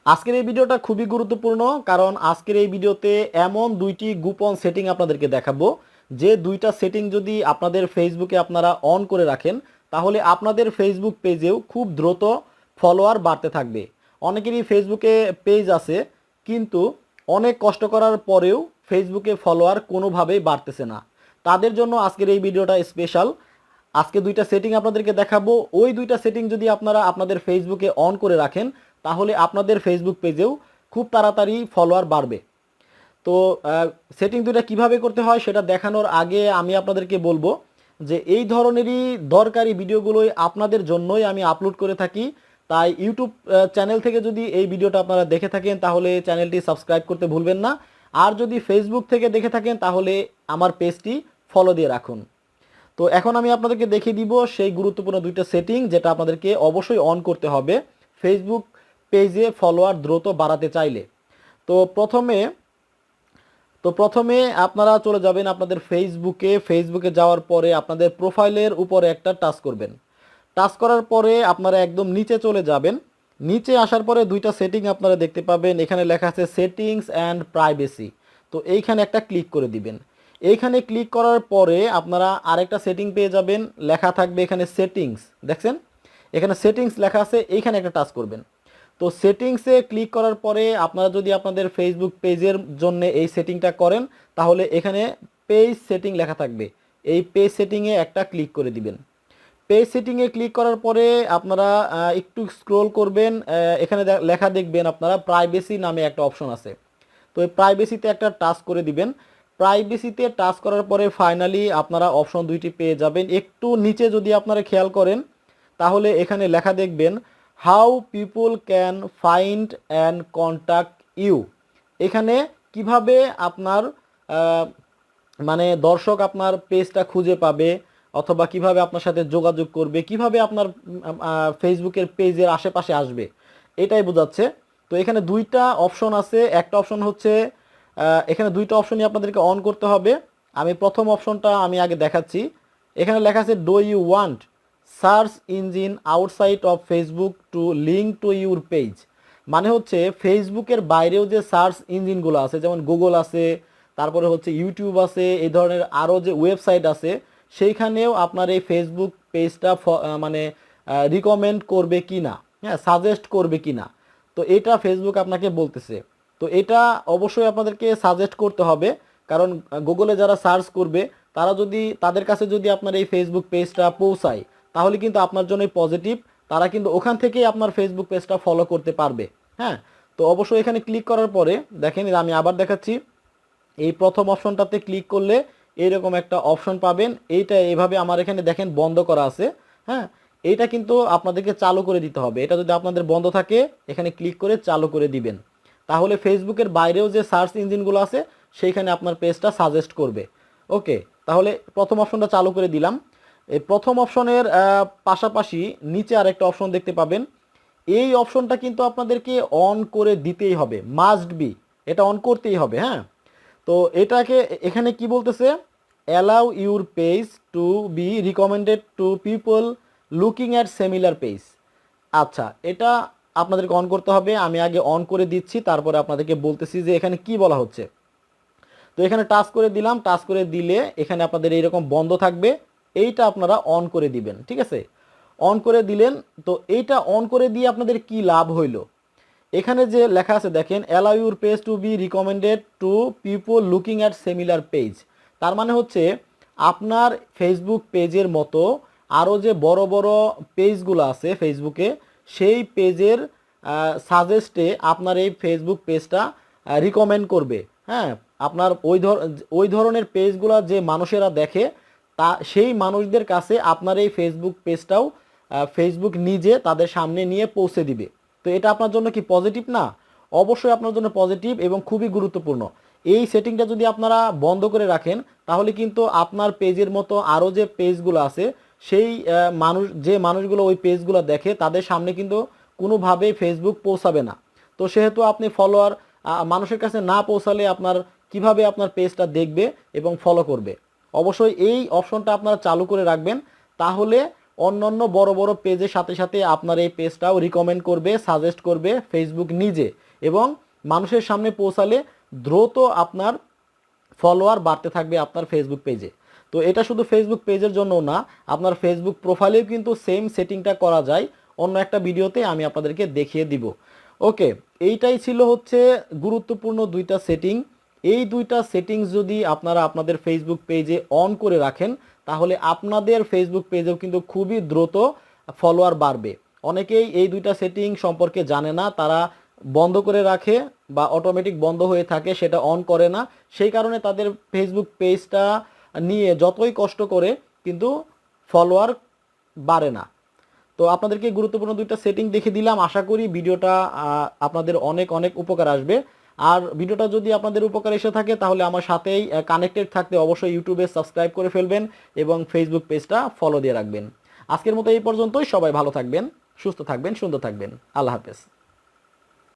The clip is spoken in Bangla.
আজকের এই ভিডিওটা খুবই গুরুত্বপূর্ণ, কারণ আজকের এই ভিডিওতে এমন দুইটি গোপন সেটিং আপনাদেরকে দেখাবো, যে দুইটা সেটিং যদি আপনাদের ফেসবুকে আপনারা অন করে রাখেন, তাহলে আপনাদের ফেসবুক পেজেও খুব দ্রুত ফলোয়ার বাড়তে থাকবে। অনেকেরই ফেসবুকে পেজ আছে, কিন্তু অনেক কষ্ট করার পরেও ফেসবুকে ফলোয়ার কোনোভাবেই বাড়তেছে না। তাদের জন্য আজকের এই ভিডিওটা স্পেশাল। আজকে দুইটা সেটিং আপনাদেরকে দেখাবো। ওই দুইটা সেটিং যদি আপনারা আপনাদের ফেসবুকে অন করে রাখেন, তাহলে আপনাদের ফেসবুক পেজেও খুব তাড়াতাড়ি ফলোয়ার বাড়বে। তো সেটিং দুইটা কিভাবে করতে হয় সেটা দেখানোর আগে আমি আপনাদেরকে বলবো যে এই ধরনেরই দরকারি ভিডিওগুলোই আপনাদের জন্যই আমি আপলোড করে থাকি। তাই ইউটিউব চ্যানেল থেকে যদি এই ভিডিওটা আপনারা দেখে থাকেন, তাহলে চ্যানেলটি সাবস্ক্রাইব করতে ভুলবেন না। আর যদি ফেসবুক থেকে দেখে থাকেন, তাহলে আমার পেজটি ফলো দিয়ে রাখুন। তো এখন আমি আপনাদেরকে দেখিয়ে দিব সেই গুরুত্বপূর্ণ দুইটা সেটিং, যেটা আপনাদেরকে অবশ্যই অন করতে হবে ফেসবুক পেজে ফলোয়ার দ্রুত বাড়াতে চাইলে। তো প্রথমে আপনারা চলে যাবেন আপনাদের ফেসবুকে যাওয়ার পরে আপনাদের প্রোফাইলের উপরে একটা টাচ করবেন। টাচ করার পরে আপনারা একদম নিচে চলে যাবেন। নিচে আসার পরে দুইটা সেটিং আপনারা দেখতে পাবেন, এখানে লেখা আছে সেটিংস অ্যান্ড প্রাইভেসি। তো এইখানে একটা ক্লিক করে দিবেন। এইখানে ক্লিক করার পরে আপনারা আরেকটা সেটিং পেয়ে যাবেন, লেখা থাকবে এখানে সেটিংস, দেখছেন এখানে সেটিংস লেখা আছে, এইখানে একটা টাচ করবেন। তো সেটিংসে ক্লিক করার পরে আপনারা যদি আপনাদের ফেসবুক পেজের জন্য এই সেটিংটা করেন, তাহলে এখানে পেজ সেটিং লেখা থাকবে, এই পেজ সেটিংয়ে একটা ক্লিক করে দিবেন। পেজ সেটিংয়ে ক্লিক করার পরে আপনারা একটু স্ক্রোল করবেন, এখানে লেখা দেখবেন আপনারা প্রাইভেসি নামে একটা অপশন আছে। তো এই প্রাইভেসিতে একটা টাচ করে দিবেন। প্রাইভেসিতে টাচ করার পরে ফাইনালি আপনারা অপশন দুইটি পেয়ে যাবেন। একটু নিচে যদি আপনারা খেয়াল করেন, তাহলে এখানে লেখা দেখবেন how people can find and contact you. এখানে কিভাবে আপনার মানে দর্শক আপনার পেজটা খুঁজে পাবে, অথবা কিভাবে আপনার সাথে যোগাযোগ করবে, কিভাবে আপনার ফেসবুকের পেজের আশেপাশে আসবে, এটাই বোঝাচ্ছে। তো এখানে দুইটা অপশন আছে। একটা অপশন হচ্ছে এখানে দুইটা অপশনই আপনাদেরকে অন করতে হবে। আমি প্রথম অপশনটা আমি আগে দেখাচ্ছি। এখানে লেখা আছে do you want search engine outside of Facebook to link to your page. মানে হচ্ছে ফেসবুকের বাইরেও যে সার্চ ইঞ্জিনগুলো আছে, যেমন গুগল আছে, তারপরে হচ্ছে ইউটিউব আছে, এই ধরনের আরও যে ওয়েবসাইট আছে, সেইখানেও আপনার এই ফেসবুক পেজটা মানে রিকমেন্ড করবে কি না, হ্যাঁ সাজেস্ট করবে কি না, তো এটা ফেসবুক আপনাকে বলতেছে। তো এটা অবশ্যই আপনাদেরকে সাজেস্ট করতে হবে, কারণ গুগলে যারা সার্চ করবে, তারা যদি তাদের কাছে যদি আপনার এই ফেসবুক পেজটা পৌঁছায়, তাহলে কিন্তু আপনার জন্যই পজিটিভ। তারা কিন্তু ওখান থেকেই আপনার ফেসবুক পেজটা ফলো করতে পারবে। হ্যাঁ, তো অবশ্যই এখানে ক্লিক করার পরে দেখেন, আমি আবার দেখাচ্ছি, এই প্রথম অপশনটাতে ক্লিক করলে এইরকম একটা অপশন পাবেন। এইটা এইভাবে আমার এখানে দেখেন বন্ধ করা আছে। হ্যাঁ, এইটা কিন্তু আপনাদেরকে চালু করে দিতে হবে। এটা যদি আপনাদের বন্ধ থাকে, এখানে ক্লিক করে চালু করে দিবেন, তাহলে ফেসবুকের বাইরেও যে সার্চ ইঞ্জিনগুলো আছে সেইখানে আপনার পেজটা সাজেস্ট করবে। ওকে, তাহলে প্রথম অপশনটা চালু করে দিলাম। এই প্রথম অপশনের পাশাপাশি নিচে আরেকটা অপশন দেখতে পাবেন। এই অপশনটা কিন্তু আপনাদেরকে অন করে দিতেই হবে, মাস্ট বি, এটা অন করতেই হবে। হ্যাঁ, তো এটাকে এখানে কি বলতেছে, allow your page to be recommended to people looking at similar page. আচ্ছা, এটা আপনাদেরকে অন করতে হবে। আমি আগে অন করে দিচ্ছি, তারপরে আপনাদেরকে বলতেছি যে এখানে কি বলা হচ্ছে। তো এখানে টাচ করে দিলাম। টাচ করে দিলে এখানে আপনাদের এইরকম বন্ধ থাকবে, এইটা আপনারা অন করে দিবেন। ঠিক আছে, অন করে দিলেন। তো এইটা অন করে দিয়ে আপনাদের কি লাভ হইল, এখানে যে লেখা আছে দেখেন, allow your page to be recommended to people looking at similar page. তার মানে হচ্ছে আপনার ফেসবুক পেজের মতো আরও যে বড় বড় পেজগুলো আছে ফেসবুকে, সেই পেজের সাজেস্টে আপনার এই ফেসবুক পেজটা রিকমেন্ড করবে। হ্যাঁ, আপনার ওই ধরনের পেজগুলো যে মানুষেরা দেখে, তা সেই মানুষদের কাছে আপনার এই ফেসবুক পেজটাও ফেসবুক নিজে তাদের সামনে নিয়ে পৌঁছে দিবে। তো এটা আপনার জন্য কি পজিটিভ না? অবশ্যই আপনার জন্য পজিটিভ এবং খুবই গুরুত্বপূর্ণ। এই সেটিংটা যদি আপনারা বন্ধ করে রাখেন, তাহলে কিন্তু আপনার পেজের মতো আরও যে পেজগুলো আছে, সেই যে মানুষগুলো ওই পেজগুলো দেখে, তাদের সামনে কিন্তু কোনোভাবেই ফেসবুক পৌঁছাবে না। তো সেহেতু আপনি ফলোয়ার মানুষের কাছে না পৌঁছালে আপনার কিভাবে আপনার পেজটা দেখবে এবং ফলো করবে? অবশ্যই এই অপশনটা আপনারা চালু করে রাখবেন, তাহলে অন্যান্য বড় বড় পেজের সাথে সাথে আপনার এই পেজটাও রিকমেন্ড করবে, সাজেস্ট করবে ফেসবুক নিজে, এবং মানুষের সামনে পৌঁছালে দ্রুত আপনার ফলোয়ার বাড়তে থাকবে আপনার ফেসবুক পেজে। তো এটা শুধু ফেসবুক পেজের জন্য না, আপনার ফেসবুক প্রোফাইলেও কিন্তু সেম সেটিংটা করা যায়। অন্য একটা ভিডিওতে আমি আপনাদেরকে দেখিয়ে দিব। ওকে, এইটাই ছিল হচ্ছে গুরুত্বপূর্ণ দুইটা সেটিং। এই দুইটা সেটিংস যদি আপনারা আপনাদের ফেসবুক পেজে অন করে রাখেন, তাহলে আপনাদের ফেসবুক পেজেও কিন্তু খুবই দ্রুত ফলোয়ার বাড়বে। অনেকেই এই দুইটা সেটিং সম্পর্কে জানে না, তারা বন্ধ করে রাখে বা অটোমেটিক বন্ধ হয়ে থাকে, সেটা অন করে না। সেই কারণে তাদের ফেসবুক পেজটা নিয়ে যতই কষ্ট করে কিন্তু ফলোয়ার বাড়ে না। তো আপনাদেরকে গুরুত্বপূর্ণ দুইটা সেটিং দেখে দিলাম। আশা করি ভিডিওটা আপনাদের অনেক অনেক উপকার আসবে। আর ভিডিওটা যদি আপনাদের উপকার এসে থাকে তাহলে আমার সাথেই কানেক্টেড থাকতে অবশ্যই ইউটিউবে সাবস্ক্রাইব করে ফেলবেন এবং ফেসবুক পেজটা ফলো দিয়ে রাখবেন। আজকের মতো এই পর্যন্তই। সবাই ভালো থাকবেন, সুস্থ থাকবেন, সুন্দর থাকবেন। আল্লাহ হাফেজ।